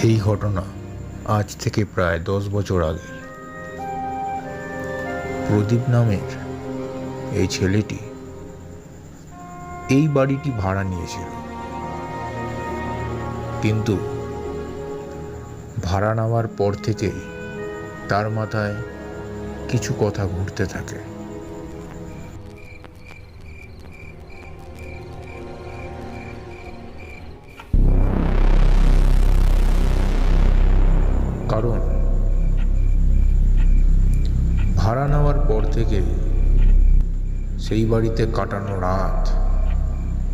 এই ঘটনা আজ থেকে প্রায় 10 বছর আগে। প্রদীপ নামের এই ছেলেটি এই বাড়িটি ভাড়া নিয়েছিল, কিন্তু ভাড়া নেওয়ার পর থেকেই তার মাথায় কিছু কথা ঘুরতে থাকে। কারণ ভাড়া নেওয়ার পর থেকে সেই বাড়িতে কাটানো রাত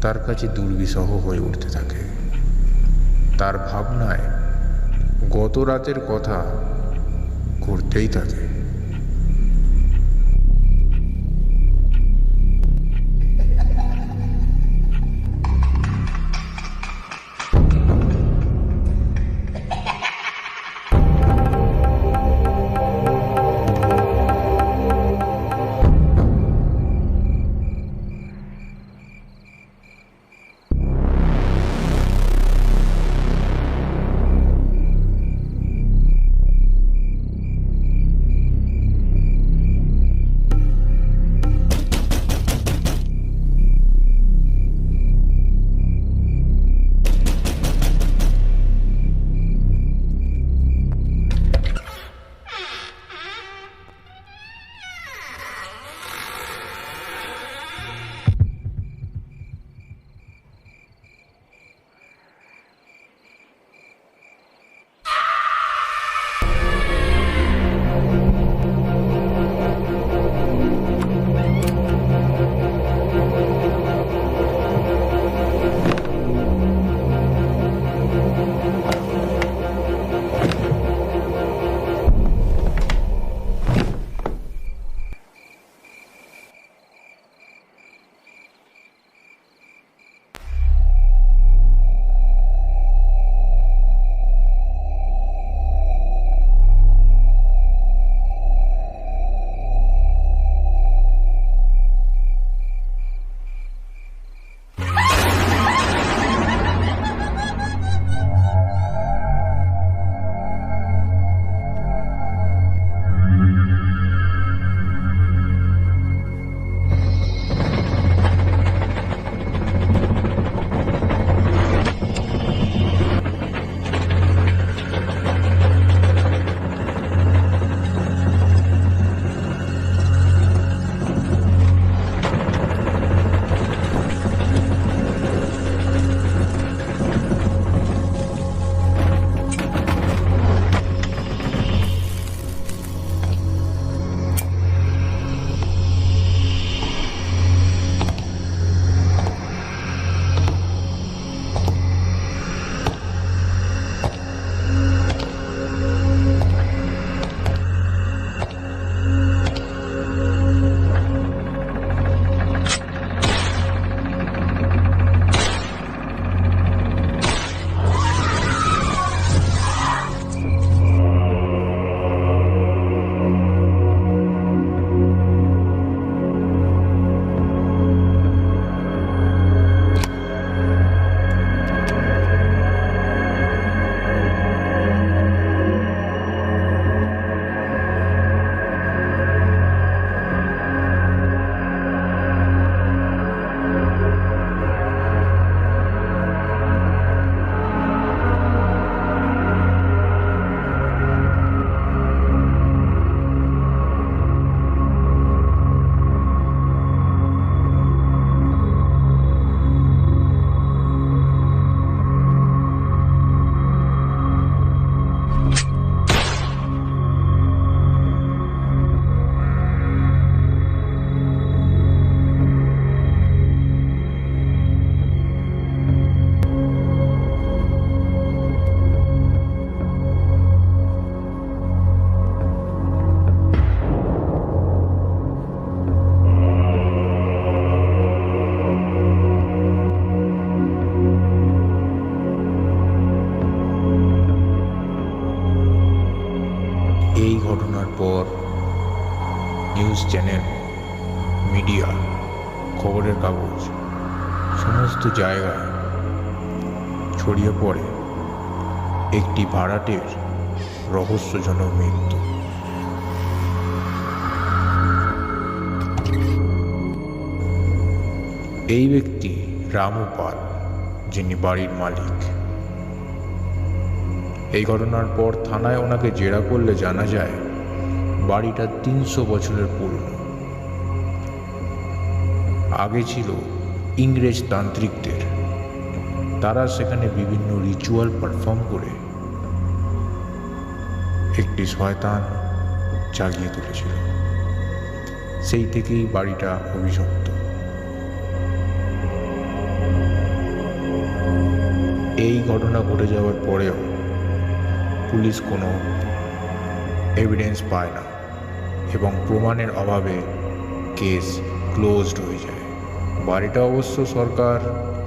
তার কাছে দুর্বিষহ হয়ে উঠতে থাকে। তার ভাবনায় গত রাতের কথা ঘুরতেই থাকে। এই ঘটনার পর নিউজ চ্যানেল, মিডিয়া, খবরের কাগজ সমস্ত জায়গায় ছড়িয়ে পড়ে একটি ভাড়াটের রহস্যজনক মৃত্যু। এই ব্যক্তি রামু পাল, যিনি বাড়ির মালিক। এই ঘটনার পর থানায় ওনাকে জেরা করলে জানা যায় বাড়িটা 300 বছরের পুরনো। আগে ছিল ইংরেজ তান্ত্রিকদের, তারা সেখানে বিভিন্ন রিচুয়াল পারফর্ম করে একটি শয়তান জাগিয়ে তুলেছিল। সেই থেকেই বাড়িটা অভিশপ্ত। এই ঘটনা ঘটে যাওয়ার পরেও পুলিশ কোনো এভিডেন্স পায় না এবং প্রমাণের অভাবে কেস ক্লোজড হয়ে যায়। বাড়িটা অবশ্য সরকার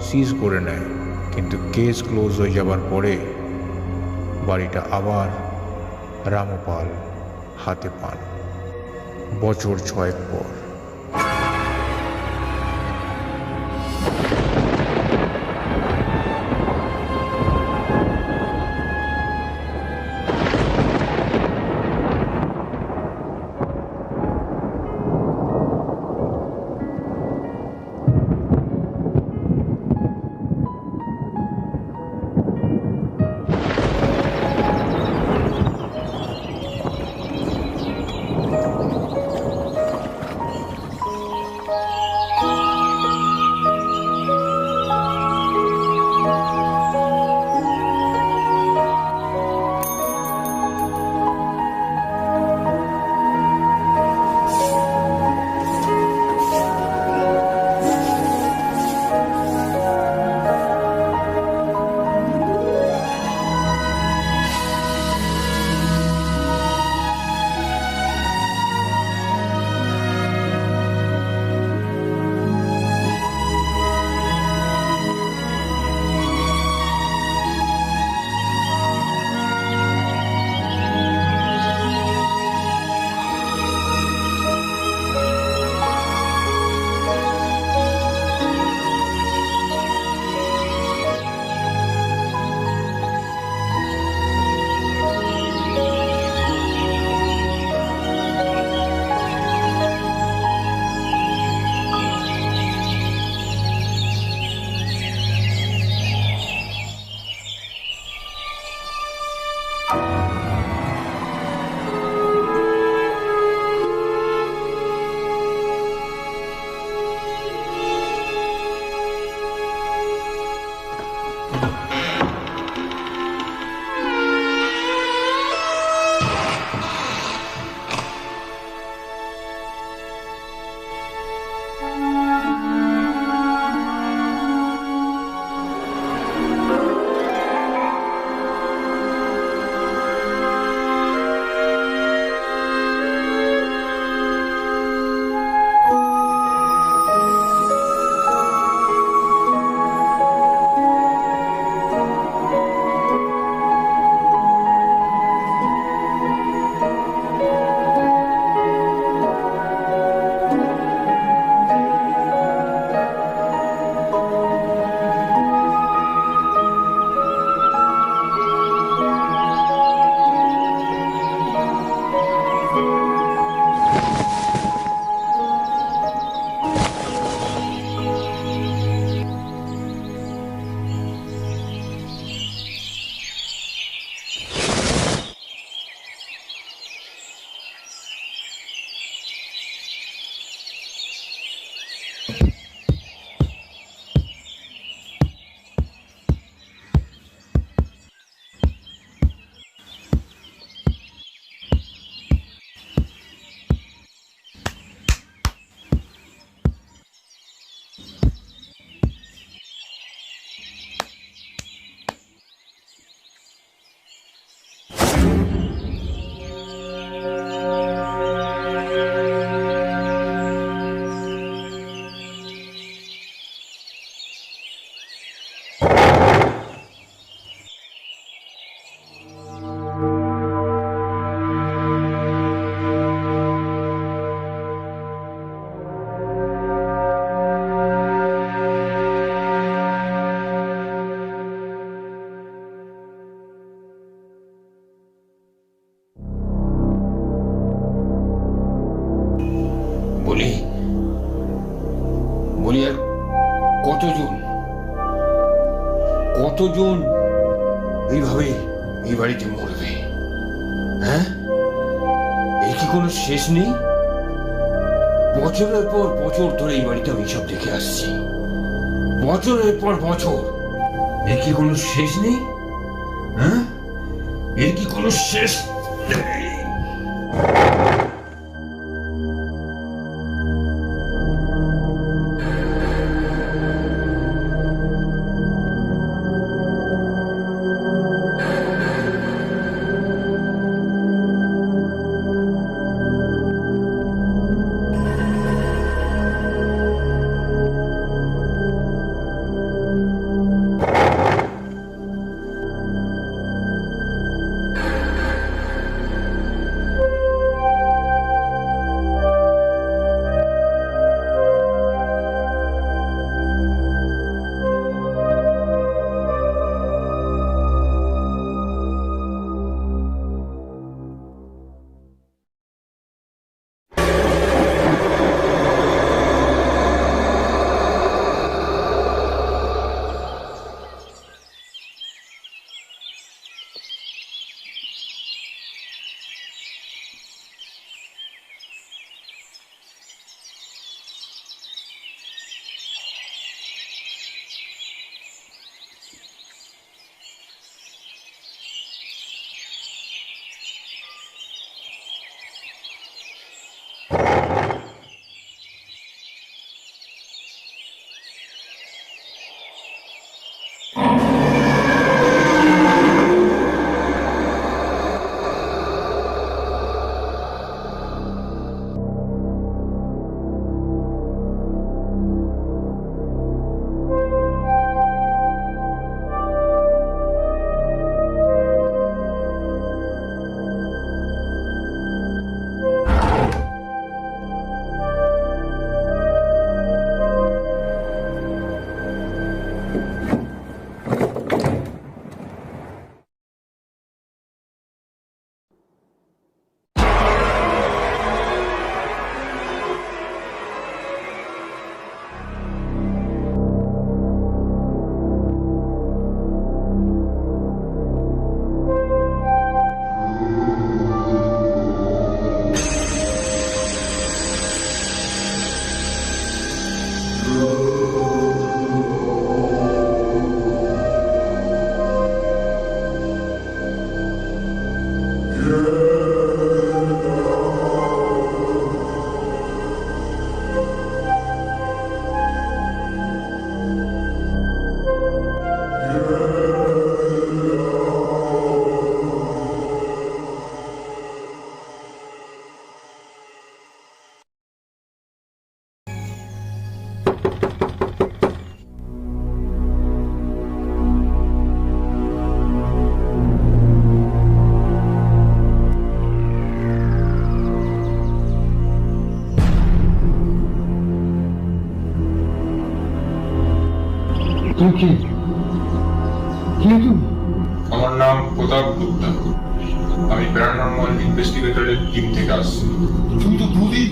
সিজ করে নেয়, কিন্তু কেস ক্লোজ হয়ে যাবার পরে বাড়িটা আবার রামু পাল হাতে পান বছর 6 পর। কতজন এইভাবে এই বাড়িতে মরবে? হ্যাঁ, এর কি কোনো শেষ নেই? বছরের পর বছর ধরে এই বাড়িতে আমি সব দেখে আসছি, বছরের পর বছর। এর কি কোনো শেষ নেই? হ্যাঁ, এর কি কোনো শেষ নেই? আমার নাম প্রতাপ গুপ্তা। আমি প্যারানর্মাল ইনভেস্টিগেটরের টিম থেকে আসছি। তুমি তো প্রদীপ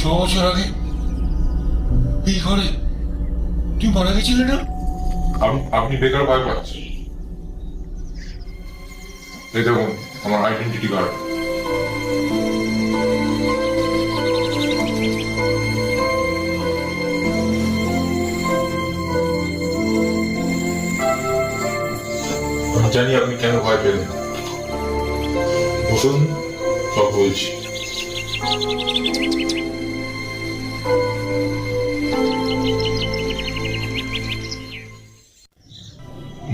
6 বছর আগে এই ঘরে তুই মারা গেছিলে না? আপনি বেকার ভয় পাচ্ছেন? এই দেখুন আমার আইডেন্টিটি কার্ড। আমি জানি আপনি কেন ভয় পেলেন। বসুন, সব বলছি।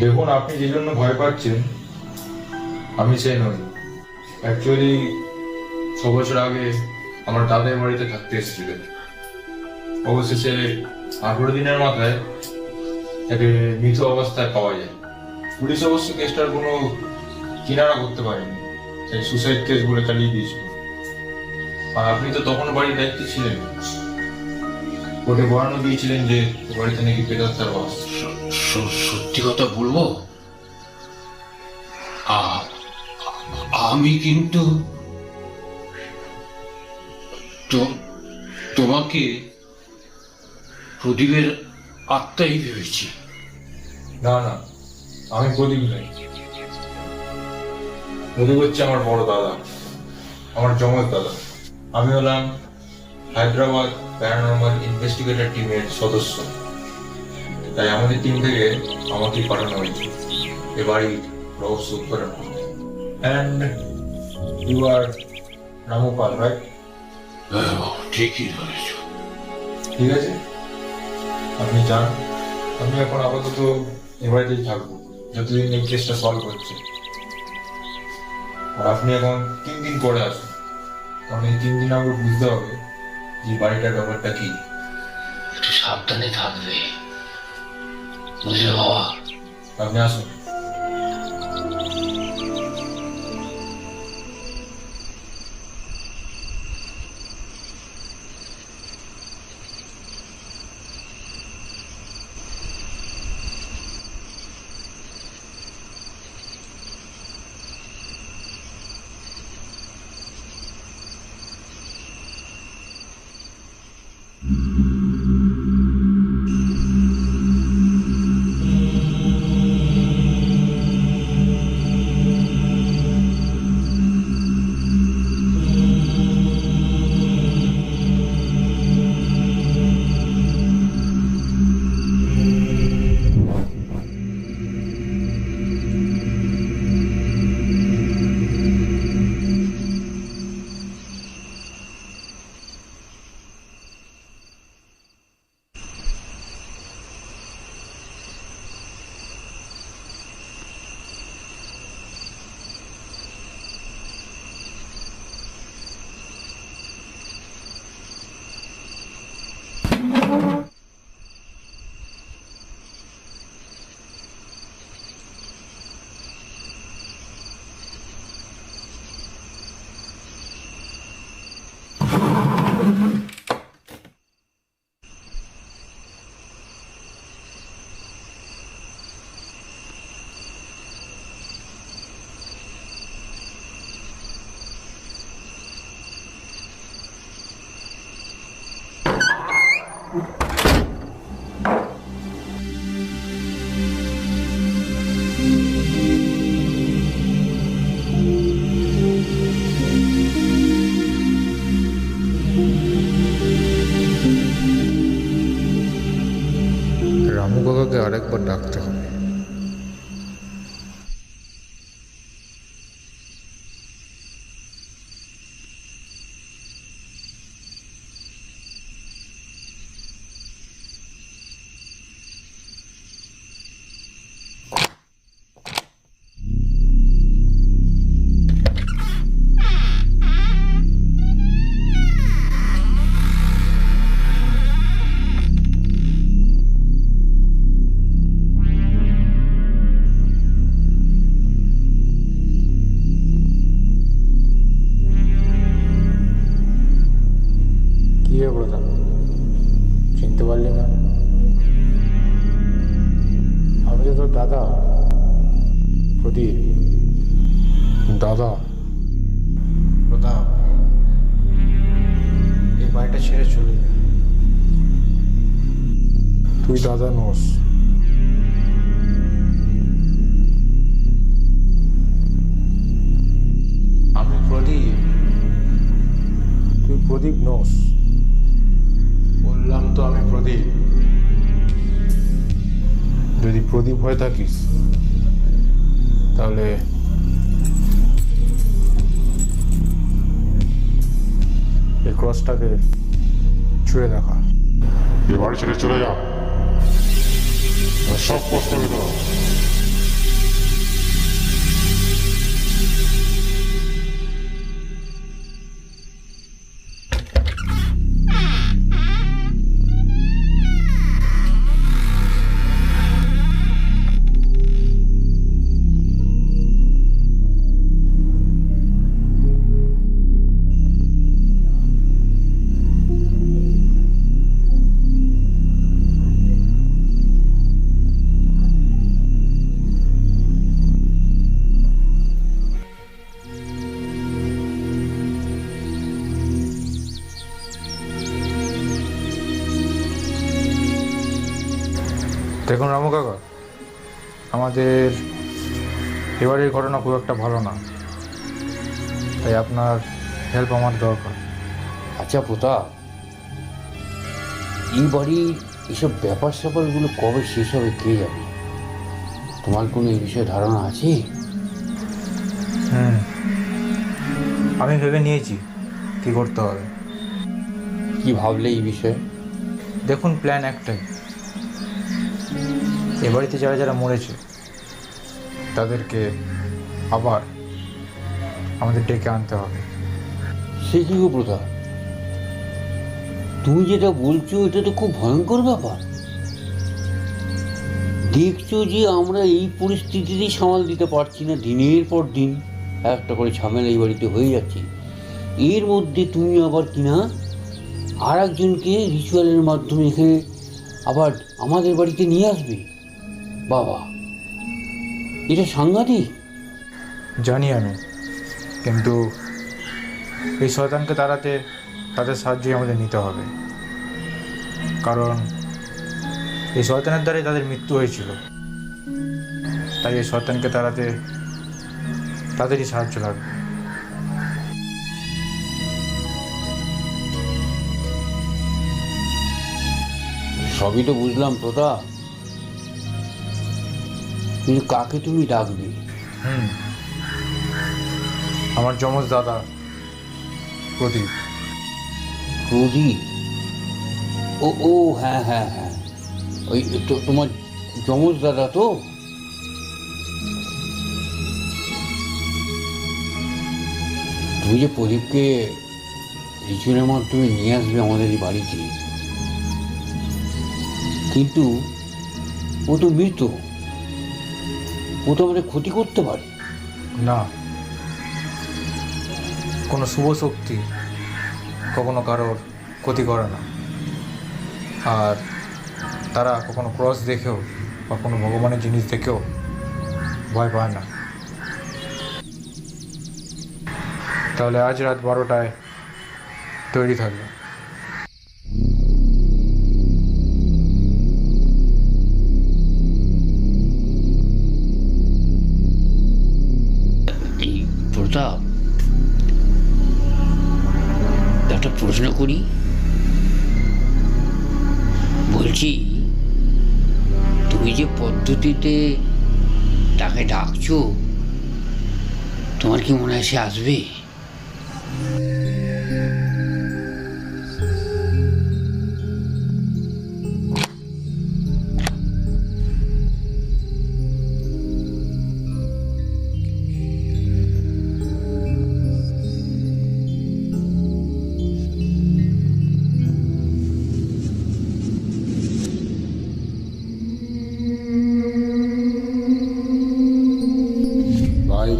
দেখুন, আপনি যে জন্য ভয় পাচ্ছেন আমি সে নই। অ্যাকচুয়ালি 6 বছর আগে আমার দাদার বাড়িতে থাকতে এসেছিলেন। অবশেষে 18 দিনের মাথায় তাকে মৃত অবস্থায় পাওয়া যায়। পুলিশ অবশ্য কেসটার কোনো কিনারা করতে পারেনি, তাই সুসাইড কেস বলে চালিয়ে দিয়েছিল। আর আপনি তো তখন বাড়ির দায়িত্বে ছিলেন, কোর্টে বয়ানও দিয়েছিলেন যে বাড়িতে নাকি প্রেতাত্মার বাস। সত্যি কথা বলবো, আমি কিন্তু তোমাকে প্রদীপের আত্মাই ভেবেছি। না না, আমি প্রদীপ নই। প্রদীপ হচ্ছে আমার বড় দাদা, আমার জমজ দাদা। আমি হলাম হায়দ্রাবাদ প্যারানর্মাল ইনভেস্টিগেটর টিমের সদস্য। তাই আমাদের টিম থেকে আমাকেই পাঠানো হয়েছে এ বাড়ির রহস্য উৎপাদন করতে। And you are Ramupal, right? ঠিকই ধরেছ। ঠিক আছে, আপনি যান। আমি এখন আপাতত এ বাড়িতেই থাকবো যতদিন এই কেসটা সলভ হচ্ছে। আর আপনি এখন 3 দিন পরে আসুন, কারণ এই 3 দিন আমাকে বুঝতে হবে যে বাড়িটার ব্যাপারটা কি। একটু সাবধানে থাকবে, বুঝলে বাবা? আপনি আসুন। রামু কাকাকে আরেকবার ডাকতে হবে। কি রে প্রধান, চিনতে পারলি না? আমি তো তোর দাদা, প্রদীপ। দাদা প্রতাপ, এই বাড়িটা ছেড়ে চলে যা। তুই দাদা নোস। আমি প্রদীপ, তুই প্রদীপ নোস। বললাম তো আমি প্রদীপ। যদি প্রদীপ হয়ে থাকিস তাহলে এই ক্রসটাকে ছুঁয়ে দেখা। এ বাড়ি ছেড়ে চলে যা, আর সব কষ্ট হয়ে দাও। দেখুন রামু কাকা, আমাদের এবারের ঘটনা খুব একটা ভালো না, তাই আপনার হেল্প আমার দরকার। আচ্ছা প্রতাপ, এই বাড়ির এসব ব্যাপার স্যাপারগুলো কবে শেষ হবে কে জানে? তোমার কোনো এই বিষয়ে ধারণা আছে? আমি ভেবে নিয়েছি কী করতে হবে। কি ভাবলে এই বিষয়ে? দেখুন, প্ল্যান একটাই, এ বাড়িতে যারা যারা মরেছে তাদেরকে আবার আমাদের ডেকে আনতে হবে। সে কি গো প্রতাপ, তুমি যেটা বলছো এটা তো খুব ভয়ঙ্কর ব্যাপার। দেখছো যে আমরা এই পরিস্থিতিতেই সামাল দিতে পারছি না, দিনের পর দিন একটা করে ঝামেলা এই বাড়িতে হয়ে যাচ্ছে। এর মধ্যে তুমি আবার কিনা আর একজনকে রিচুয়ালের মাধ্যমে এখানে আবার আমাদের বাড়িতে নিয়ে আসবে। বাবা, এটা সাংঘাতিক। জানি আমি, কিন্তু এই শয়তানকে তাড়াতে তাদের সাহায্যই আমাদের নিতে হবে, কারণ এই শয়তানের দ্বারাই তাদের মৃত্যু হয়েছিল। তাই এই শয়তানকে তাড়াতে তাদেরই সাহায্য লাগবে। সবই তো বুঝলাম প্রতাপ, কিন্তু কাকে তুমি ডাকবে? আমার যমজ দাদা প্রদীপ। প্রদীপ? ও ও হ্যাঁ হ্যাঁ হ্যাঁ, ওই তো তোমার যমজ দাদা তো? তুমি যে প্রদীপকে রিচুয়ালের মাধ্যমে নিয়ে আসবে আমাদের এই বাড়িতে, কিন্তু ও তো মৃত, ও তো আমাদের ক্ষতি করতে পারে। না, কোনো শুভ শক্তি কখনো কারোর ক্ষতি করে না, আর তারা কখনো ক্রস দেখেও বা কোনো ভগবানের জিনিস দেখেও ভয় পায় না। তাহলে আজ রাত 12টায় তৈরি থাকবে। প্রতাপ, একটা প্রশ্ন করি। বলছি, তুমি যে পদ্ধতিতে তাকে ডাকছো, তোমার কি মনে হয় সে আসবে? ভাই,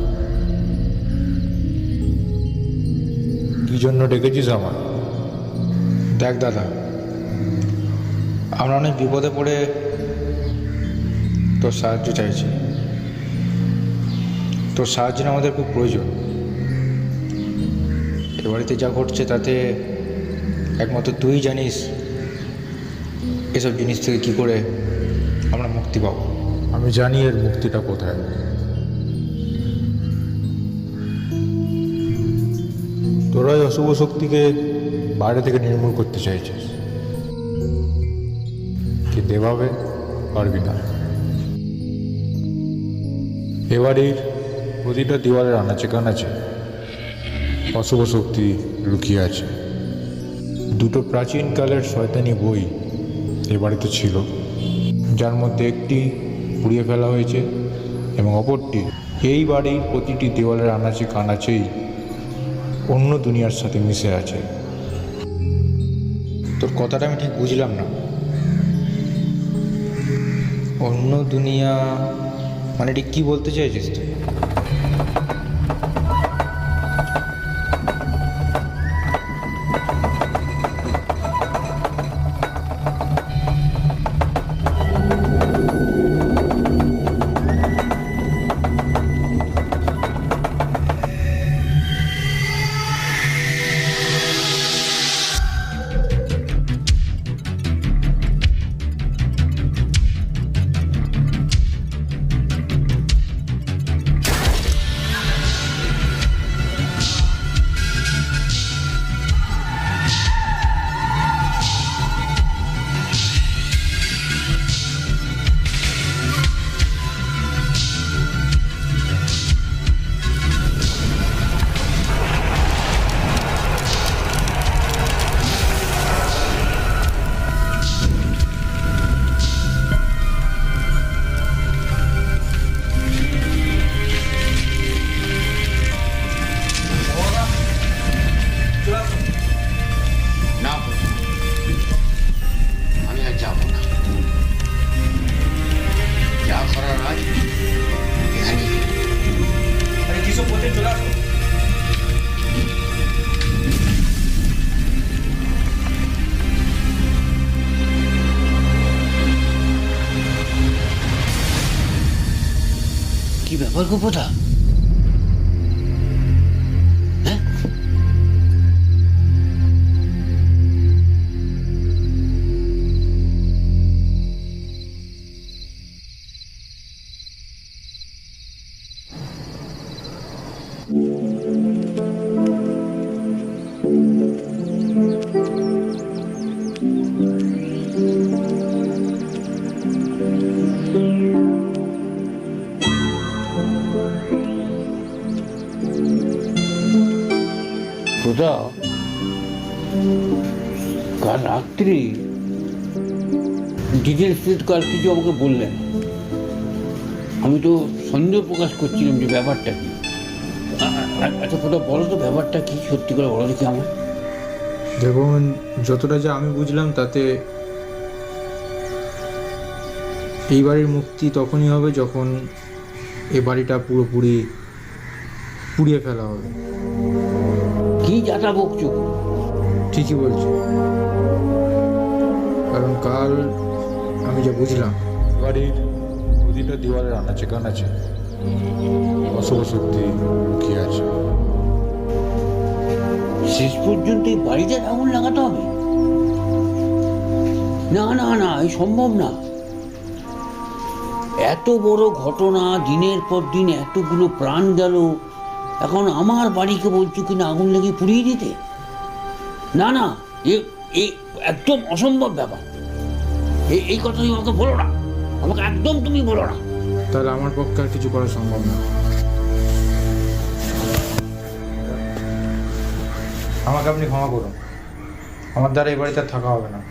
কী জন্য ডেকেছিস আমার? দেখ দাদা, আমরা অনেক বিপদে পড়ে তোর সাহায্য চাইছি। তোর সাহায্যের আমাদের খুব প্রয়োজন। এ বাড়িতে যা ঘটছে তাতে একমাত্র তুই জানিস এসব জিনিস থেকে কী করে আমরা মুক্তি পাবো। আমি জানি এর মুক্তিটা কোথায়। তোরাই অশুভ শক্তিকে বাইরে থেকে নির্মূল করতে চাইছিস, কিন্তু এভাবে পারবি না। এবারের প্রতিটা দেওয়ালের আনাচে কানাচে অশুভ শক্তি লুকিয়ে আছে। দুটো প্রাচীনকালের শয়তানি বই এ বাড়িতে ছিল, যার মধ্যে একটি পুড়িয়ে ফেলা হয়েছে এবং অপরটি এই বাড়ির প্রতিটি দেওয়ালের আনাচে কানাচেই অন্য দুনিয়ার সাথে মিশে আছে। তোর কথাটা আমি ঠিক বুঝলাম না। অন্য দুনিয়া মানে ঠিক কী বলতে চাইছিস তুই? ভার্গবদা, হ্যাঁ? প্রদা, কাল রাত্রি ডিটেলস কাল কিছু আমাকে বললেন। আমি তো সন্দেহ প্রকাশ করছিলাম যে ব্যাপারটা কি। আচ্ছা প্রদা, বলো তো ব্যাপারটা কি, সত্যি করে বলো দেখি আমার। দেখুন, যতটা যা আমি বুঝলাম তাতে এই বাড়ির মুক্তি তখনই হবে যখন এই বাড়িটা পুরোপুরি পুড়িয়ে ফেলা হবে। কি যাতা বকছো? ঠিকই বলছি, কারণ কাল আমি যা বুঝলাম বাড়ির প্রতিটা দেওয়ালের আনাচে কানাচে অশুভ শক্তি লুকিয়ে আছে। শেষ পর্যন্ত এই বাড়িতে আগুন লাগাতে হবে? না না না, এই সম্ভব না। এত বড় ঘটনা, দিনের পর দিন এতগুলো প্রাণ গেল, এখন আমার বাড়িকে বলছো কিনা আগুন লেগে পুড়িয়ে দিতে? না না, এ একদম অসম্ভব ব্যাপার। এই কথা তুমি আমাকে বলো না, আমাকে একদম তুমি বলো না। তাহলে আমার পক্ষে আর কিছু করা সম্ভব না। আমাকে আপনি ক্ষমা করুন, আমার দ্বারা এই বাড়িতে আর থাকা হবে না।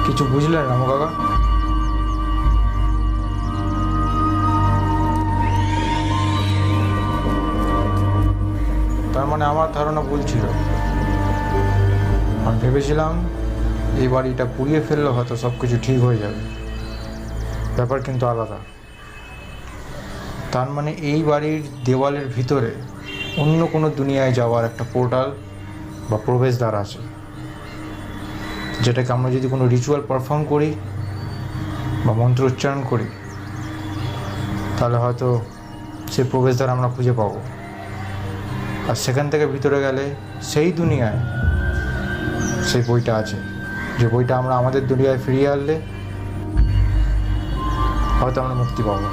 কিছু বুঝলেন রামু কাকা? তার মানে আমার ধারণা ভুল ছিল। আমি ভেবেছিলাম এই বাড়িটা পুড়িয়ে ফেললে হয়তো সব কিছু ঠিক হয়ে যাবে, ব্যাপার কিন্তু আলাদা। তার মানে এই বাড়ির দেওয়ালের ভিতরে অন্য কোনো দুনিয়ায় যাওয়ার একটা পোর্টাল বা প্রবেশদ্বার আছে, যেটাকে আমরা যদি কোনো রিচুয়াল পারফর্ম করি বা মন্ত্র উচ্চারণ করি তাহলে হয়তো সেই প্রবেশদ্বার আমরা খুঁজে পাবো। আর সেখান থেকে ভিতরে গেলে সেই দুনিয়ায় সেই বইটা আছে, যে বইটা আমরা আমাদের দুনিয়ায় ফিরিয়ে আনলে হয়তো আমরা মুক্তি পাবো।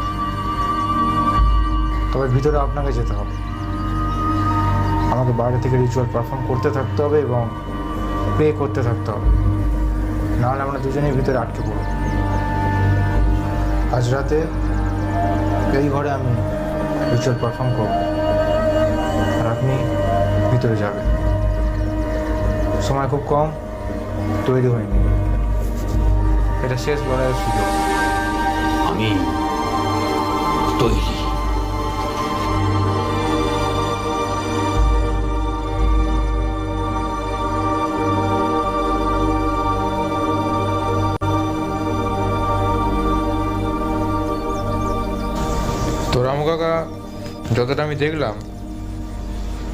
তবে ভিতরে আপনাকে যেতে হবে, আমাকে বাইরে থেকে রিচুয়াল পারফর্ম করতে থাকতে হবে এবং পে করতে থাকতে হবে, নাহলে আমরা দুজনেই ভিতরে আটকে পড়ব। আজ রাতে এই ঘরে আমি রিচুয়াল পারফর্ম করব আর আপনি ভিতরে যাবেন। সময় খুব কম, তৈরি হয়নি, এটা শেষ লড়াইয়ের সুযোগ। আমি তৈরি। তো রামু কাকা, যতটা আমি দেখলাম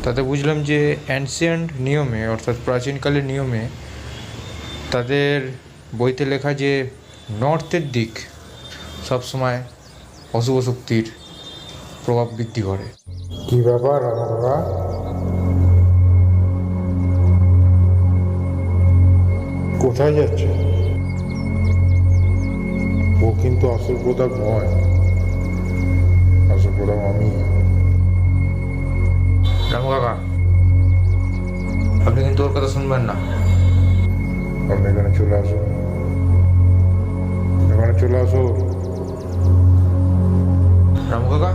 তাতে বুঝলাম যে অ্যানসিয়েন্ট নিয়মে, অর্থাৎ প্রাচীনকালের নিয়মে তাদের বইতে লেখা যে নর্থের দিক সবসময় অশুভ শক্তির প্রভাব বৃদ্ধি করে। কী ব্যাপার রামু কাকা? কোথায় যাচ্ছে? ও কিন্তু আসল প্রতাপ নয়, আসল প্রতাপ আমি। রামু কাকা, আপনি কিন্তু ওর কথা শুনবেন না। আপনি এখানে চলে আসুন, এখানে চলে আসুন। রামু কাকা,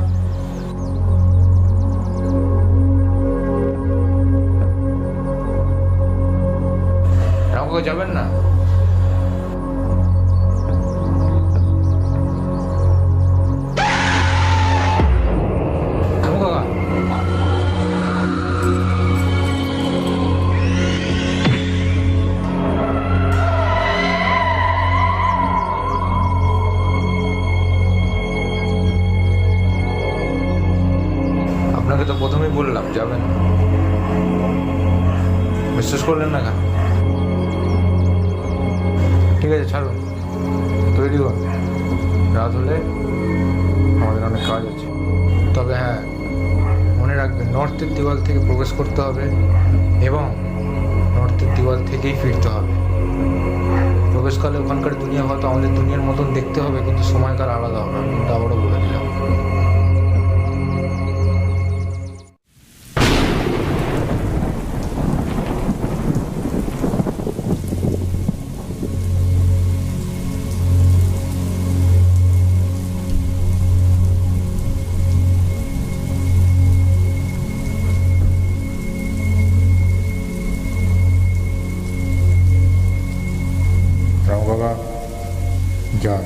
রামু কাকা যাবেন না? রামু কাকা, বিশ্বাস করলেন না কেন? ঠিক আছে, ছাড়ুন, তৈরি হন, রাত হলে আমাদের অনেক কাজ আছে। তবে হ্যাঁ, মনে রাখবেন, নর্থের দিওয়াল থেকে প্রবেশ করতে হবে এবং নর্থের দিওয়াল থেকেই ফিরতে হবে। প্রবেশকালে ওখানকার দুনিয়া হয়তো আমাদের দুনিয়ার মতন দেখতে হবে, কিন্তু সময়কাল আলাদা হবে, আমি কিন্তু আবারও বলে দিলাম। রাম বাবা যান।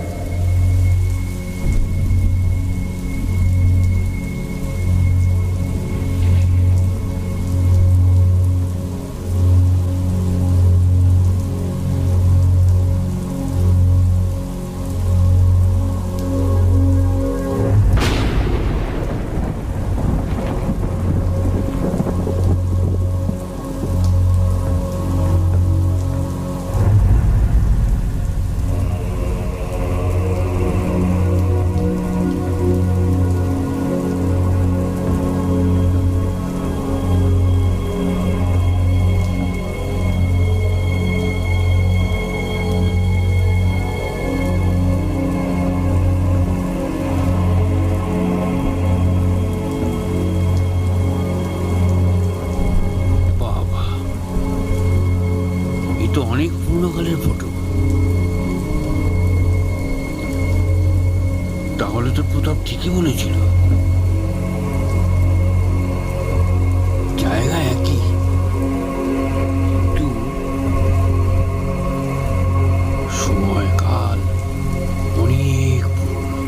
বাবা, এ তো অনেক পুরোনোকালের ফটো। তাহলে তো প্রতাপ ঠিকই বলেছিল, জায়গা একই, কিন্তু সময়কাল অনেক পুরনো।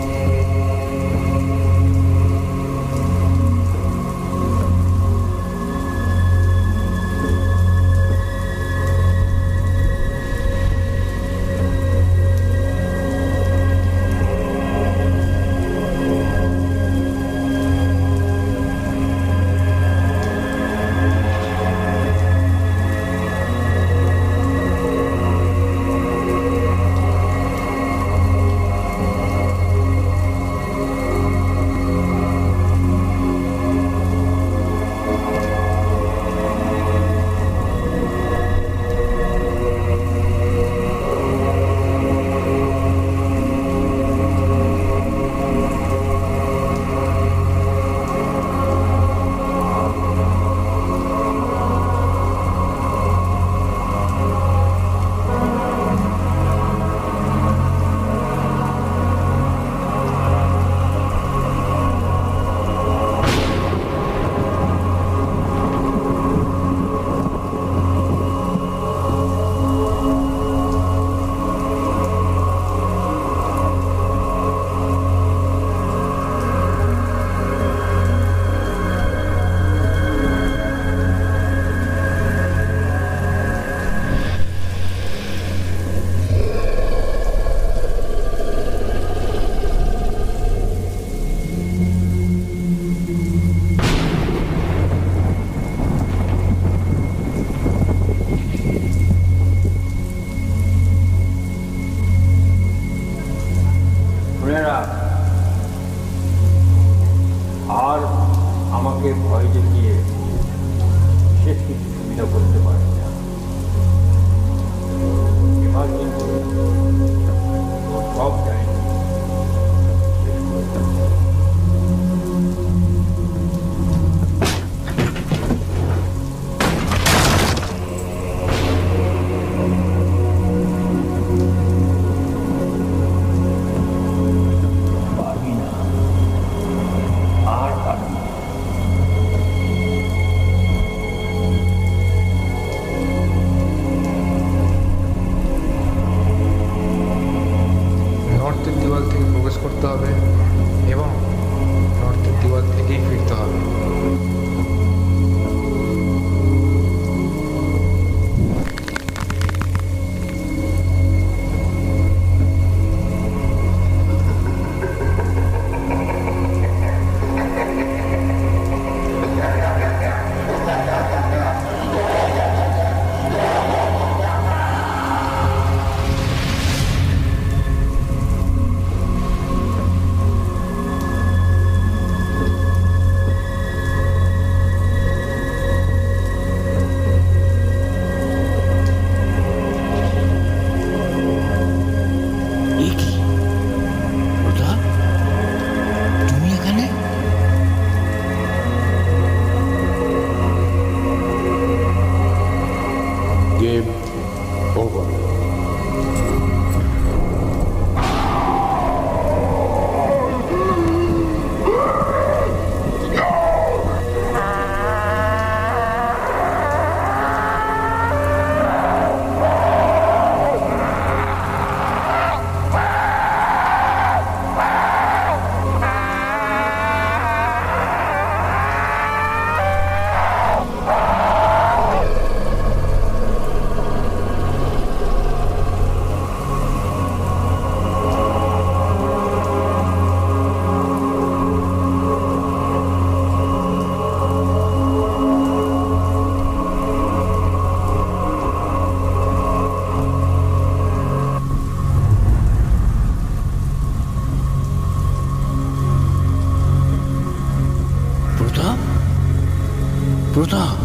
প্রতাপ,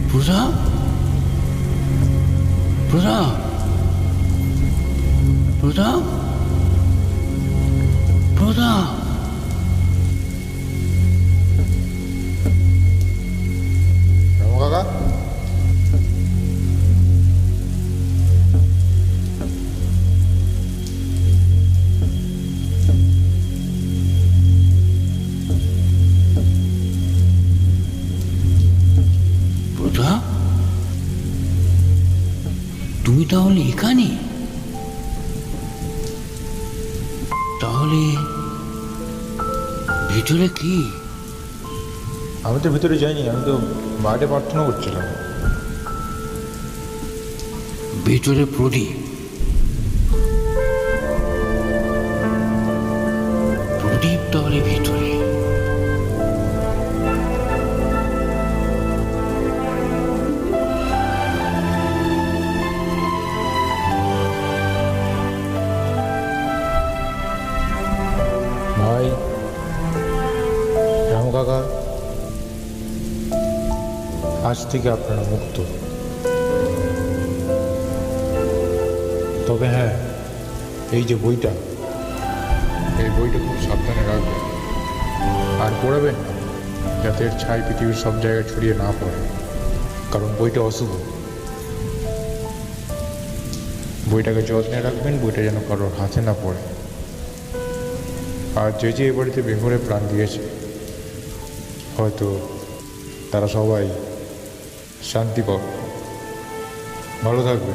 প্রতাপ, প্রতাপ, প্রতাপ, প্রতাপ। রামু কাকা, প্রতাপ, তুমি তাহলে এখানে? তাহলে ভিতরে কি? আমি তো ভিতরে যাইনি, আমি তো বাইরে প্রার্থনা করছিলাম। ভিতরে প্রদীপ, প্রদীপ তাহলে ভিতরে। ভাই, রামু কাকা, আজ থেকে আপনারা মুক্ত। তবে হ্যাঁ, এই যে বইটা, এই বইটা খুব সাবধানে রাখবেন আর পড়াবেন না, যাতে এর ছাই পৃথিবীর সব জায়গায় ছড়িয়ে না পড়ে, কারণ বইটা অশুভ। বইটাকে যত্নে রাখবেন, বইটা যেন কারোর হাতে না পড়ে। আর যে যে এ বাড়িতে বেঘরে প্রাণ দিয়েছে, হয়তো তারা সবাই শান্তি পাবে। ভালো থাকবে।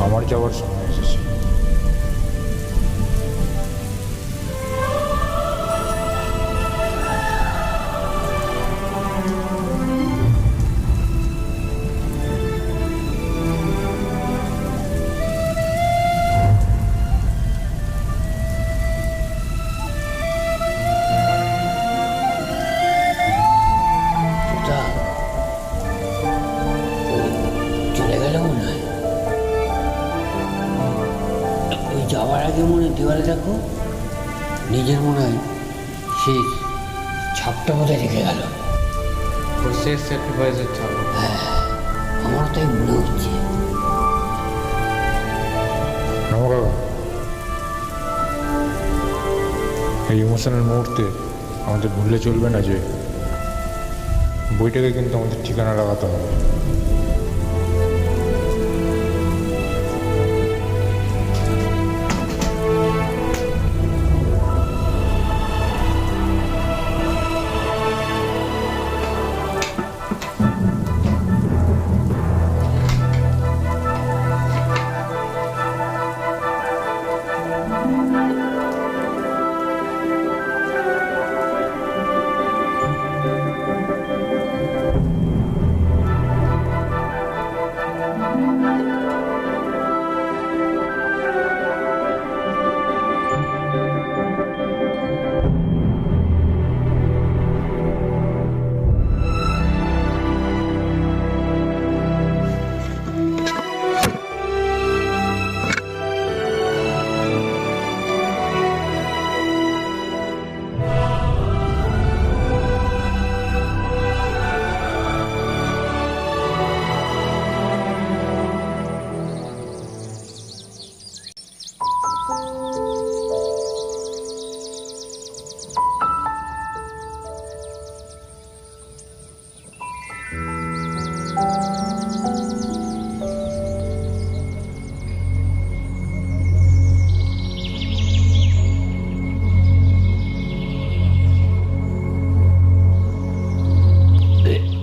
আমার যাওয়ার সময় এসেছে। প্রতাপ, চলে গেল মনে হয়। ওই যাওয়ার আগে মনে দেওয়ালে দেখো, নিজের মনে হয় শেষ ছাপটা বোধহয় রেখে গেল। ওর শেষ স্যাক্রিফাইসের ছাপ। আমারও তাই মনে হচ্ছে। রামু কাকা, এই ইমোশনাল মুহূর্তে আমাদের ভুললে চলবে না যে বইটাকে কিন্তু আমাদের ঠিকানা লাগাতে হবে।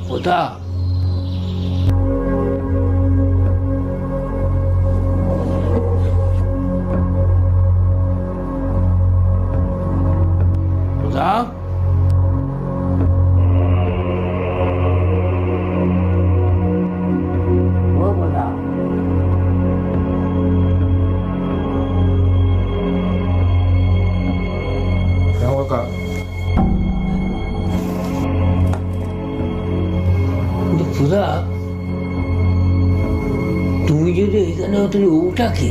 প্রতাপ, প্রতাপ, ও প্রতাপ, রামু কাকা, প্রতাপ, তুমি যদি এখানে হতো ওটাকে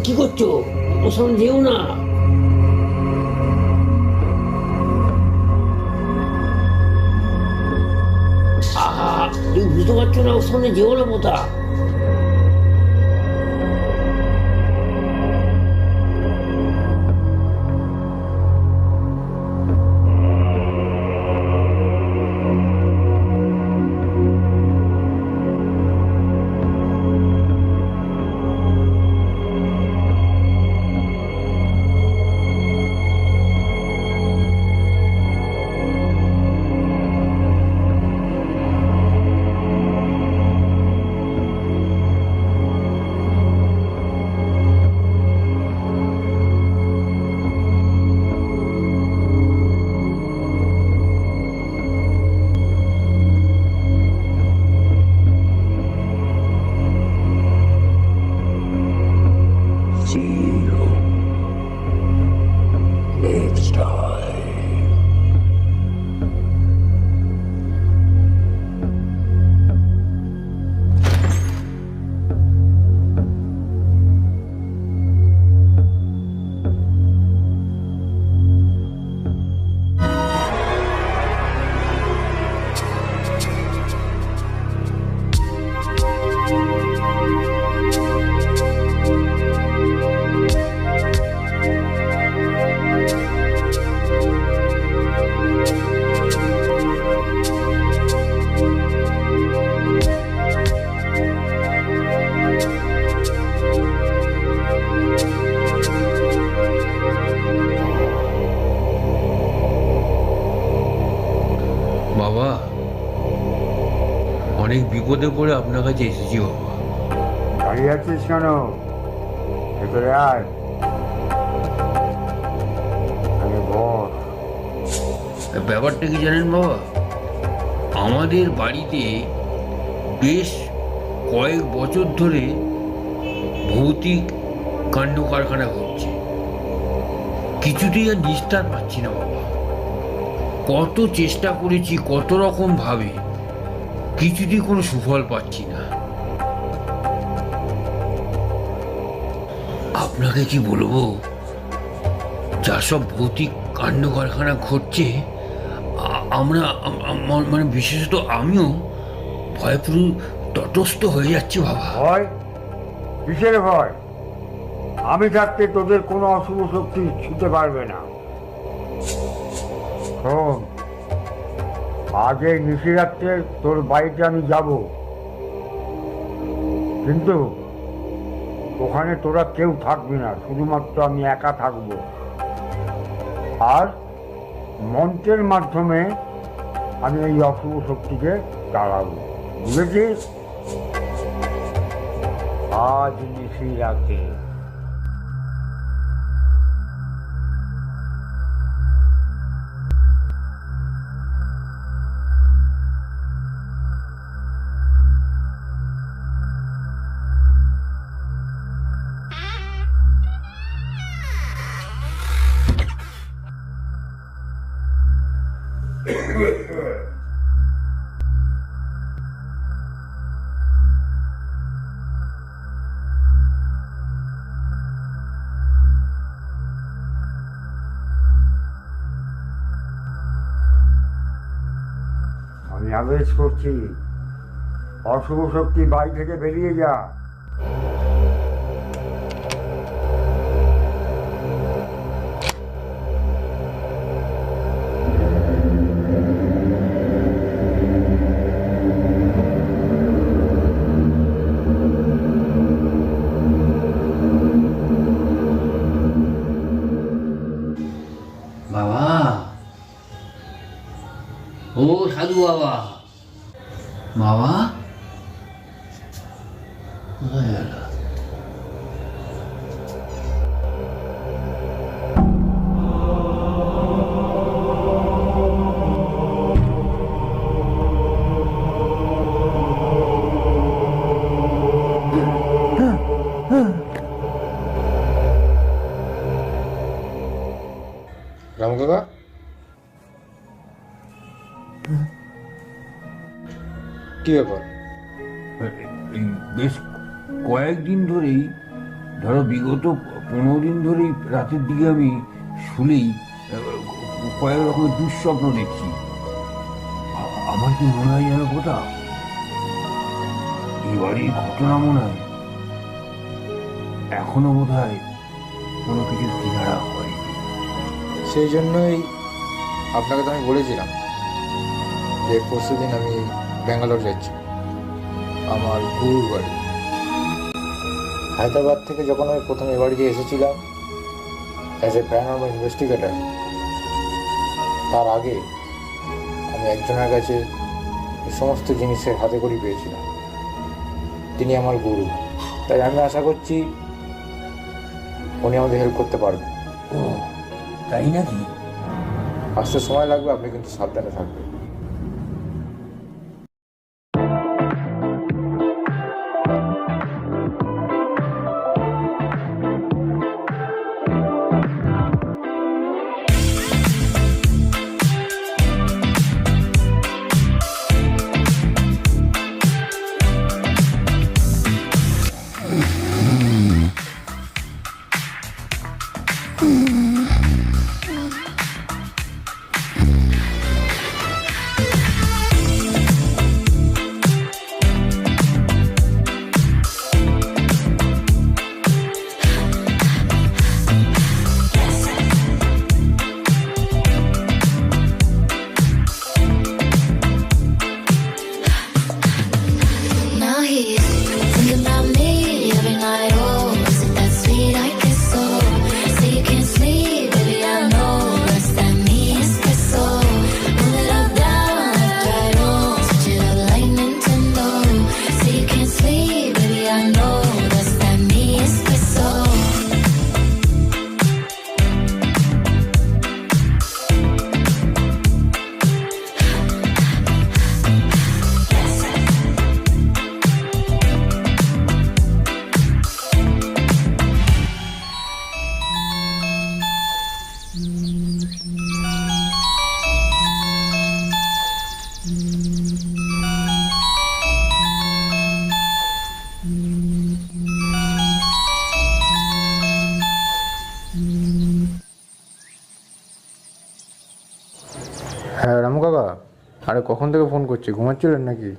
কি করছো? ওর সামনে যেও না। আহা, তুমি বুঝতে পারছো না? ওর সামনে যেও না পোতা। বাবা, অনেক বিপদে পড়ে আপনার কাছে এসেছি বাবা। দাঁড়িয়ে আছিস কেন? ভেতরে আয়। আরে বস। ব্যাপারটা কি জানেন বাবা, আমাদের বাড়িতে বেশ কয়েক বছর ধরে ভৌতিক কাণ্ড কারখানা ঘটছে। কিছুতেই আর নিস্তার পাচ্ছি না বাবা। কত চেষ্টা করেছি কত রকম ভাবে, কিছুতেই কোনো সুফল পাচ্ছি না। আপনাকে কি বলবো, যা সব ভৌতিক কাণ্ড কারখানা ঘটছে, আমরা মানে বিশেষত আমিও ভয়পুরু তটস্থ হয়ে যাচ্ছি বাবা। ভয়? কিসের ভয়? আমি থাকতে তোদের কোনো অশুভ শক্তি ছুতে পারবে না। শোন, আগে নিশিরাত্রে তোর বাড়িতে আমি যাব, কিন্তু ওখানে তোরা কেউ থাকবি না, শুধুমাত্র আমি একা থাকবো। আর মন্ত্রের মাধ্যমে আমি এই অশুভ শক্তিকে তাড়াবো, বুঝেছিস? আজ নিশিরাতে। আমি আদেশ করছি, অশুভ শক্তি বাড়ি থেকে বেরিয়ে যা। বাবা, ও সাধু বাবা, বাবা কোথায় গেল? রাম কাকা, কি ব্যাপার? বেশ কয়েকদিন ধরেই ধরো বিগত 15 দিন ধরেই রাতের দিকে আমি শুলেই কয়েক রকমের দুঃস্বপ্ন দেখছি। আমার কি মনে হয় যেন কথা এই বাড়ির ঘটনা মনে হয় এখনো বোধ হয় কোনো কিছু কিনারা হয়নি। সেই জন্যই আপনাকে তো আমি বলেছিলাম যে পরশু দিন আমি ব্যাঙ্গালোর যাচ্ছি, আমার গুরুর বাড়ি। হায়দ্রাবাদ থেকে যখন আমি প্রথম এ বাড়িতে এসেছিলাম অ্যাজ এ প্যারানর্মাল ইনভেস্টিগেটর, তার আগে আমি একজনের কাছে সমস্ত জিনিসের হাতে করি পেয়েছিলাম। তিনি আমার গুরু, তাই আমি আশা করছি উনি আমাদের হেল্প করতে পারবেন। ও তাই নাকি? আসতে সময় লাগবে, আপনি কিন্তু সাবধানে থাকবেন। Now he's thinking about me every night. Oh, is it that sweet? I guess so. Say you can't sleep, baby. I know that's that me espresso. Move it up, down, left, right, on. Switch it up like Nintendo. Say you can't sleep, baby. I know that's that me espresso. হ্যাঁ রামু কাকা, আরে কখন থেকে phone করছি, ঘুমাচ্ছিলেন নাকি?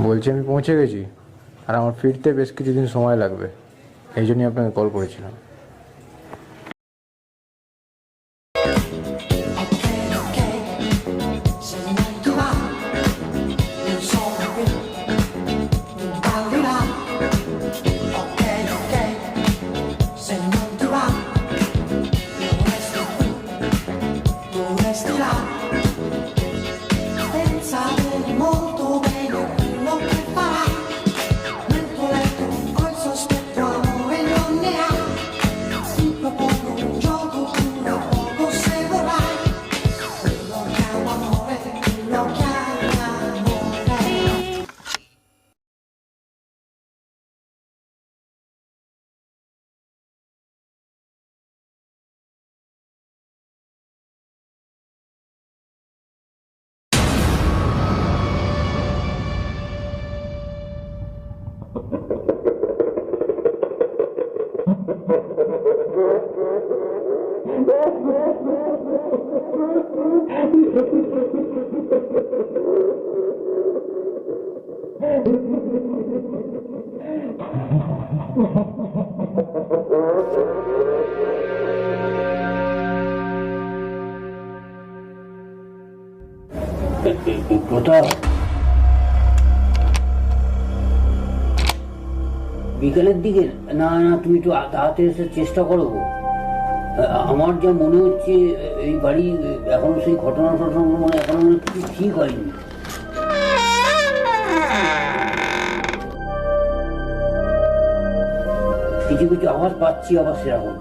বলছি আমি পৌঁছে গেছি, আর আমার ফিরতে বেশ কিছুদিন সময় লাগবে, এই জন্যই আপনাকে কল করেছিলাম। Pensare molto bene quello che farà, mentre letto col sospetto amore non ne ha. Si propone un gioco pure poco se vorrai, quello chiama amore, quello chiama amore. প্রতাপ, বিকেলের দিকে না না, তুমি একটু তাড়াতাড়ি এসে চেষ্টা করো গো। আমার যা মনে হচ্ছে এই বাড়ি এখনো সেই ঘটনা মানে এখনো মনে কিছু ঠিক হয়নি। কিছু কিছু আওয়াজ পাচ্ছি আবার সেরকম।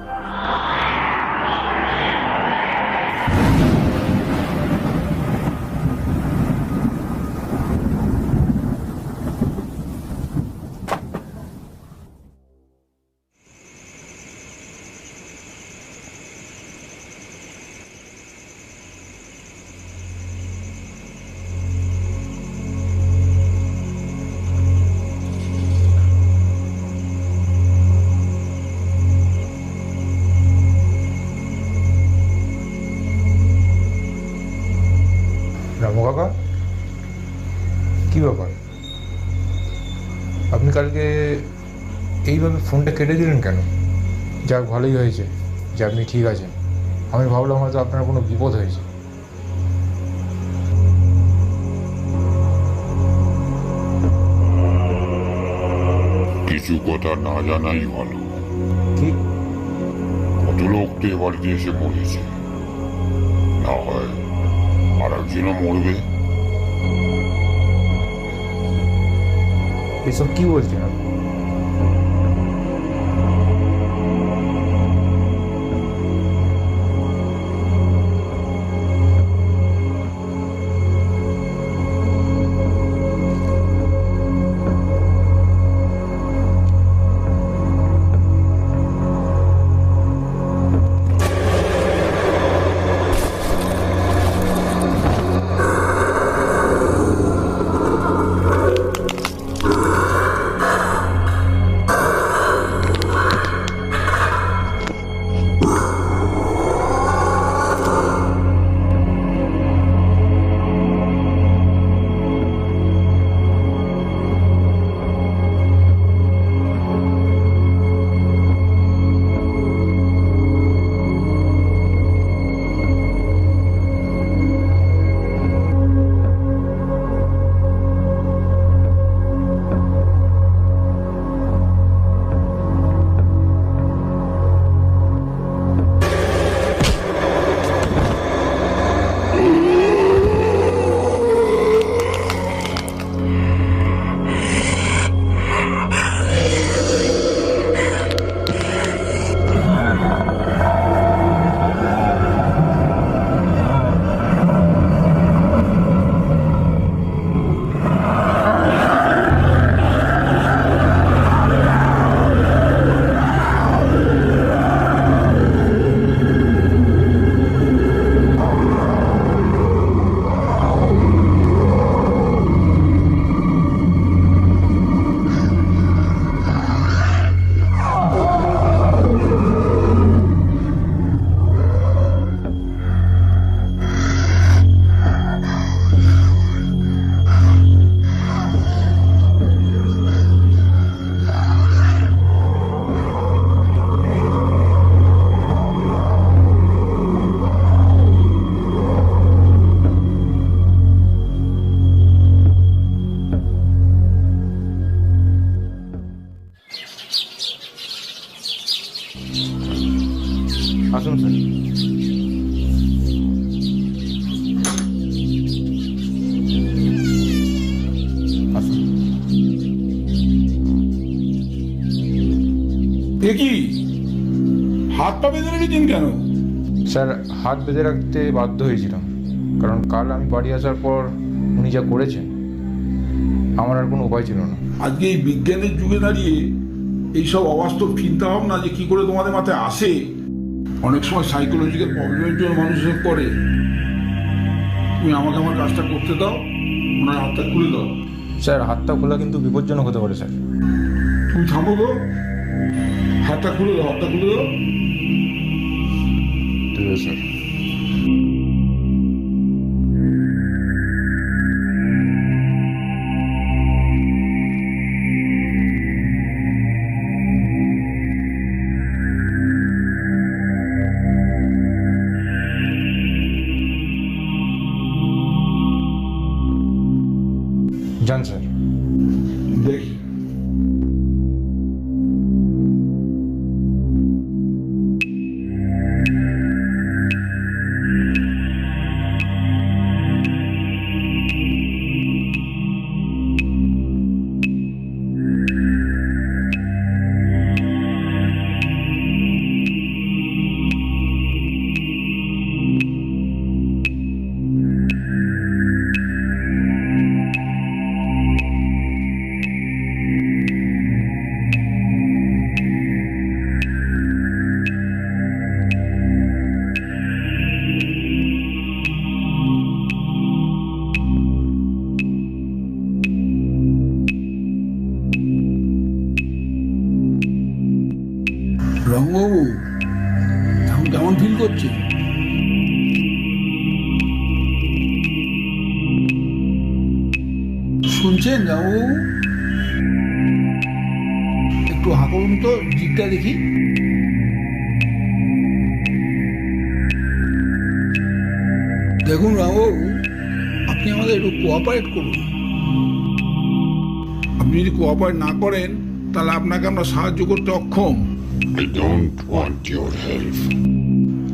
কী ব্যাপার, আপনি কালকে এইভাবে ফোনটা কেটে দিলেন কেন? যাক, ভালোই হয়েছে যে আপনি ঠিক আছেন। আমি ভাবলাম হয়তো আপনার কোনো বিপদ হয়েছে। কিছু কথা না জানাই ভালো। কি? কত লোক তো এ বাড়িতে এসে পড়েছে, না হয় আর একজনও মরবে। এসব কি বলছেন আপনি? আসুন স্যার। আসুন। এ কি হাত পা বেঁধে রেখেছেন কেন? স্যার, হাত বেঁধে রাখতে বাধ্য হয়েছিলাম, কারণ কাল আমি বাড়ি আসার পর উনি যা করেছেন আমার আর কোনো উপায় ছিল না। আজকে এই বিজ্ঞানের যুগে দাঁড়িয়ে এইসব অবাস্তব চিন্তা ভাবনা যে কি করে তোমাদের মাথায় আসে, অনেক সময় সাইকোলজিক্যাল প্রবলেমের জন্য মানুষ এসব করে। তুমি আমাকে আমার কাজটা করতে দাও, ওনার হাতটা খুলে দাও। স্যার, হাতটা খোলা কিন্তু বিপজ্জনক হতে পারে স্যার। তুমি থামো গো, হাতটা খুলে দাও, হাতটা খুলে দাও। ঠিক আছে স্যার। যান স্যার। দেখি রঙ্গবাবু এখন কেমন ফিল করছে? শুনছেন যাবো? একটু হা করুন তো, জিপটা দেখি। দেখুন রামবাবু, আপনি আমাদের একটু কোঅপারেট করুন। আপনি যদি কোঅপারেট না করেন তাহলে আপনাকে আমরা সাহায্য করতে অক্ষম। I don't want your help.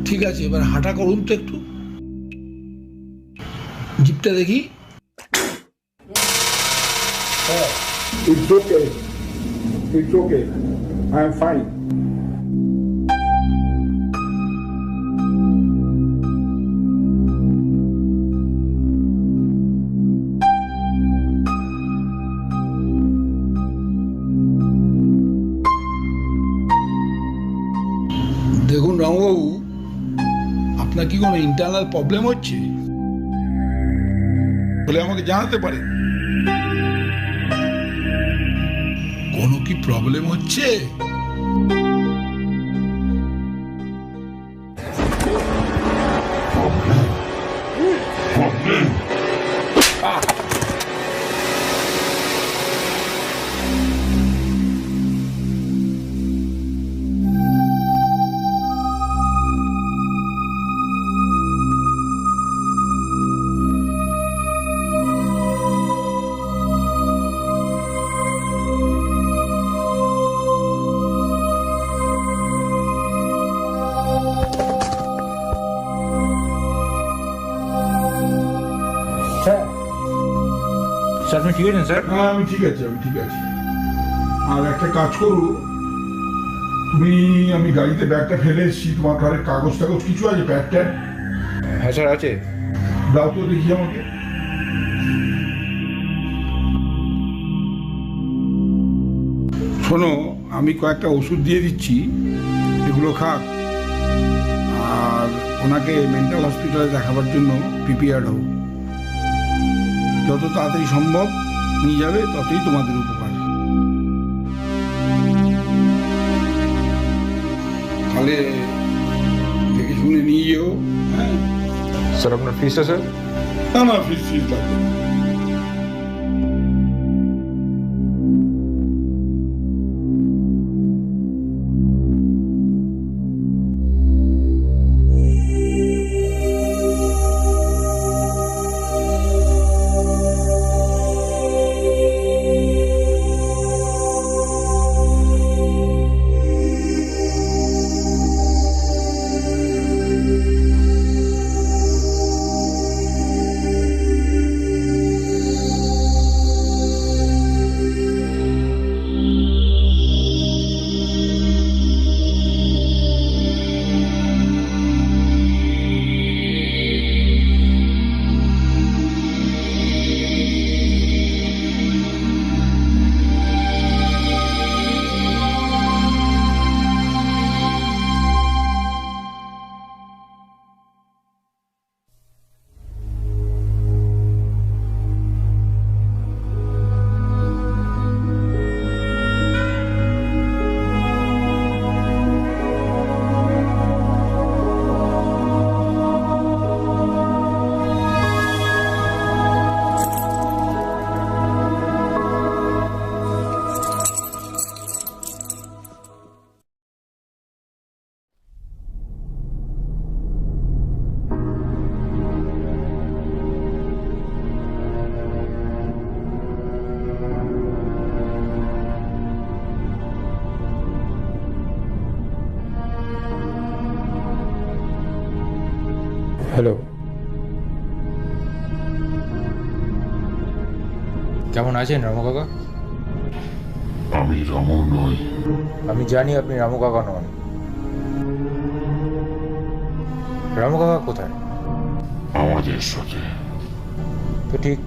ঠিক আছে, এবার হাঁটা করুন তো একটু। জিপটা দেখি। It's okay. It's okay. I am fine. দেখুন রামবাবু, আপনার কি কোনো ইন্টারনাল প্রবলেম হচ্ছে বলে আমাকে জানাতে পারেন। কোনো কি প্রবলেম হচ্ছে? স্যার আপনি ঠিক আছেন স্যার? হ্যাঁ, আমি ঠিক আছি। আর একটা কাজ করু, আমি গাড়িতে ব্যাগটা ফেলে এসেছি, তোমার ঘরে কাগজ টাগজ কিছু আছে, প্যাড ট্যাড? হ্যাঁ স্যার আছে। দাও তো দেখি আমাকে। শোনো, আমি কয়েকটা ওষুধ দিয়ে দিচ্ছি, এগুলো খাক। আর ওনাকে মেন্টাল হসপিটালে দেখাবার জন্য প্রিপেয়ার হও। যত তাড়াতাড়ি সম্ভব নিয়ে যাবে, ততই তোমাদের উপকার। তাহলে দেখে শুনে নিয়ে যেও। হ্যাঁ স্যার আপনার ফিসটা স্যার? না, ফিস লাগবে না। হ্যালো, কেমন আছেন রামু কাকা? আমি রামু নই। আমি জানি আপনি রামু কাকা নন। রামু কাকা কোথায়? আমাদের সাথে। তো ঠিক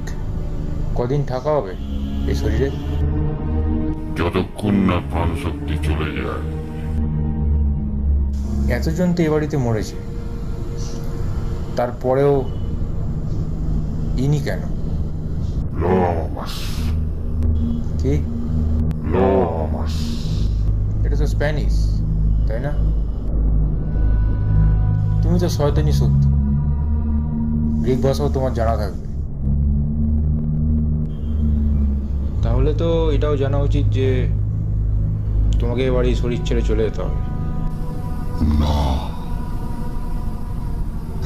কদিন থাকা হবে এই শরীরে? যতক্ষণ না প্রাণ শক্তি চলে যায়। এতজন তো এ বাড়িতে মরেছে, তারপরেও ইনি কেন? লমাস। কি? লমাস। এটা তো স্প্যানিশ, তাই না? তুমি তো শয়তানি শক্তি, গ্রিক ভাষাও তোমার জানা থাকবে। তাহলে তো এটাও জানা উচিত যে তোমাকে এ বাড়ি শরীর ছেড়ে চলে যেতে হবে। না,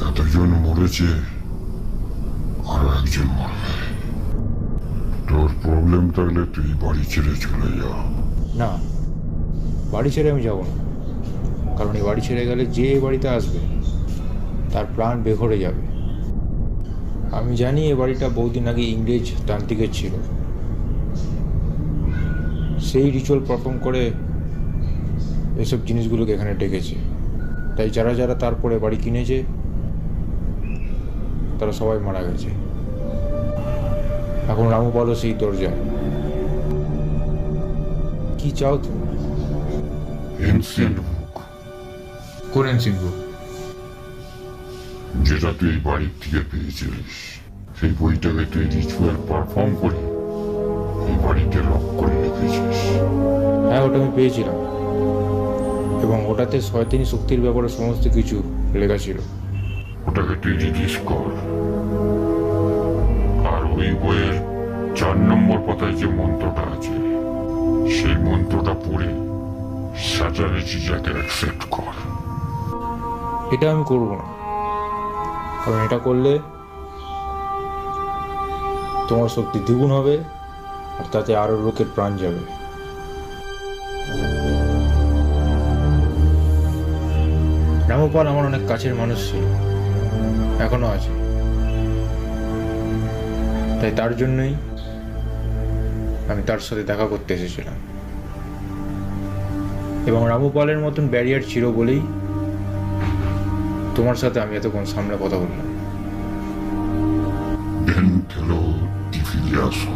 এতজন মরেছে, আরো একজন মরবে। তোর প্রবলেম থাকলে তুই বাড়ি ছেড়ে চলে যা। না, বাড়ি ছেড়ে আমি যাব না, কারণ এই বাড়ি ছেড়ে গেলে যে এই বাড়িতে আসবে তার প্রাণ বেঘরে যাবে। আমি জানি এ বাড়িটা বহুদিন আগে ইংরেজ তান্ত্রিকের ছিল, সেই রিচুয়াল পারফর্ম করে এসব জিনিসগুলোকে এখানে ডেকেছে। তাই যারা যারা তারপরে বাড়ি কিনেছে তারা সবাই মারা গেছে। এখন রামু বলো সেই দরজায়। কি চাও তুমি? এনসিয়েন্ট বুক, কোন এনসিয়েন্ট বুক? যেটা তুই এই বাড়ির থেকে পেয়েছিলিস, সেই বইটাকে তুই রিচুয়াল পারফর্ম করে এই বাড়িতে লক করে রেখেছিস। হ্যাঁ, ওটা আমি পেয়েছিলাম, এবং ওটাতে শয়তানি শক্তির ব্যাপারে সমস্ত কিছু লেখা ছিল। ওটাকে তুই রিলিজ কর, আর ওই বইয়ের 4 নম্বর পাতায় যে মন্ত্রটা আছে সেই মন্ত্রটা পড়ে স্যাটানের চিজাকে অ্যাকসেপ্ট কর। এটা আমি করব না, কারণ এটা করলে তোমার শক্তি দ্বিগুণ হবে, আর তাতে আরো লোকের প্রাণ যাবে। রামপাল আমার অনেক কাছের মানুষ ছিল, এখনো আছে। তাই তার জন্যই আমি তার সাথে দেখা করতে এসেছিলাম, এবং রামপালের মতন ব্যারিয়ার ছিল বলেই তোমার সাথে আমি এতক্ষণ সামনে কথা বললাম। Dentro di Filiaso.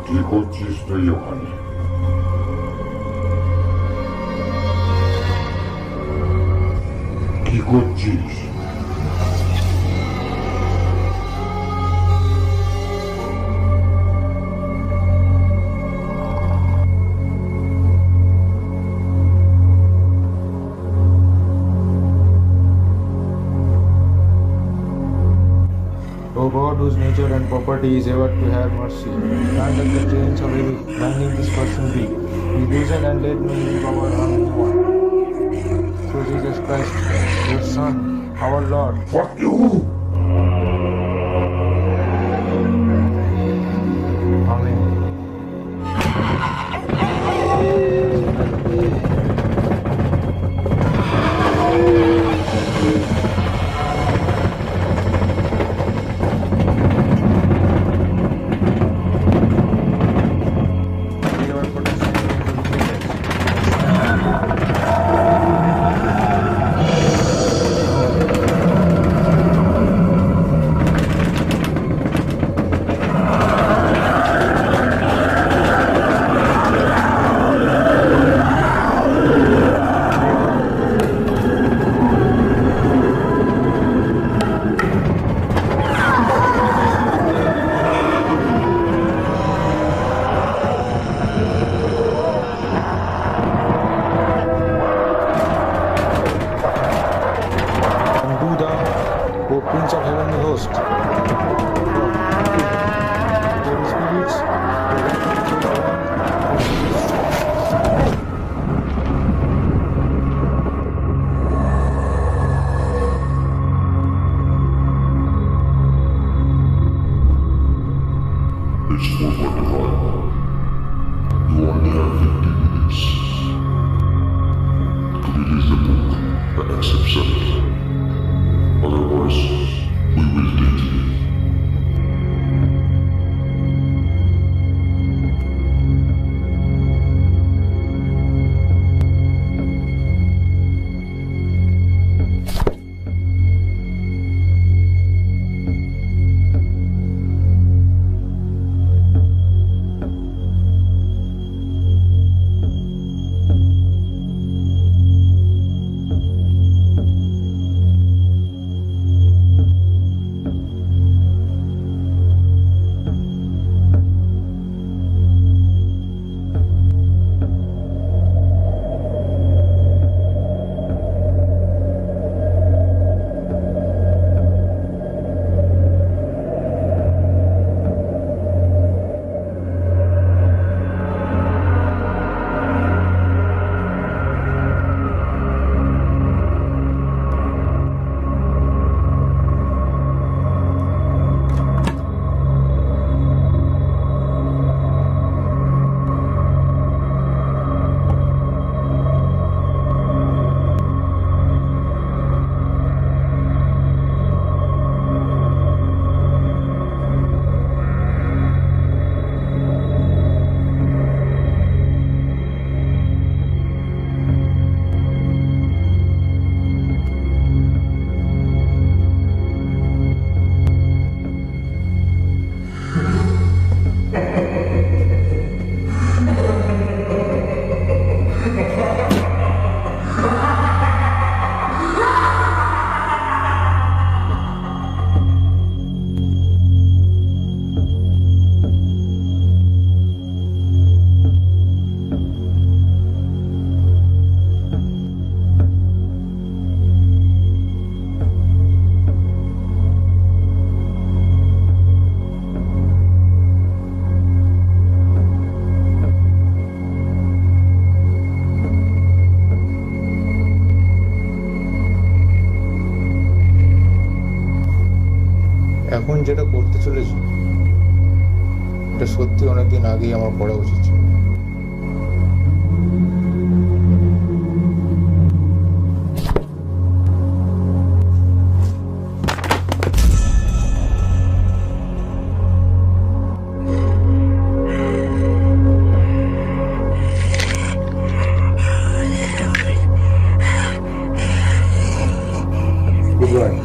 কি করছিস তুই ওখানে? কি করছিস? O God, whose nature and property is ever to have mercy, grant that the chains of evil binding this person be loosened, and let me live our only one. Through Jesus Christ, your Son, our Lord. Fuck you! Amen. Prince of Heavenly Host. Holy spirits, It's 4:45. You only have 50 minutes to release the book that accepts it. Otherwise, we will take you. এখন যেটা করতে চলেছি এটা সত্যি অনেকদিন আগেই আমার পড়া উচিত ছিল। Goodbye.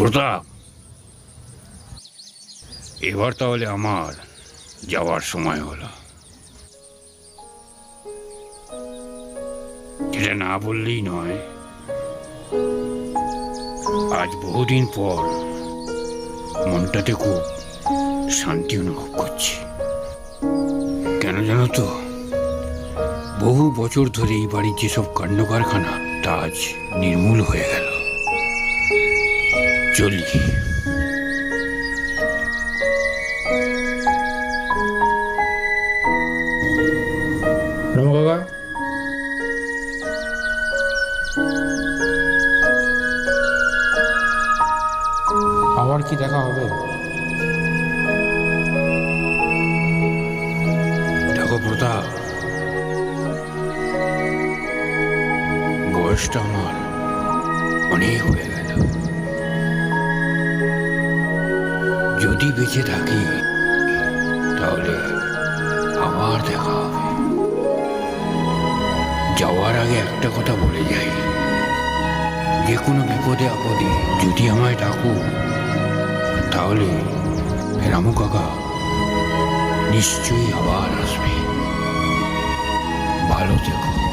প্রতাপ, এবার তাহলে আমার যাওয়ার সময় হলো। এটা না বললেই নয়, আজ বহুদিন পর মনটাতে খুব শান্তি অনুভব করছি। কেন জানো তো, বহু বছর ধরে এই বাড়ির যেসব কাণ্ড কারখানা তা আজ নির্মূল হয়ে গেল। চলি। রামু কাকা, আবার কি দেখা হবে? দেখো প্রতাপ, বয়সটা আমার অনেক হয়ে গেল। যদি বেঁচে থাকি তাহলে আবার দেখা হবে। যাওয়ার আগে একটা কথা বলে যাই, যে কোনো বিপদে আপদে যদি আমায় ডাকো তাহলে রামু কাকা নিশ্চয়ই আবার আসবে। ভালো থেকো।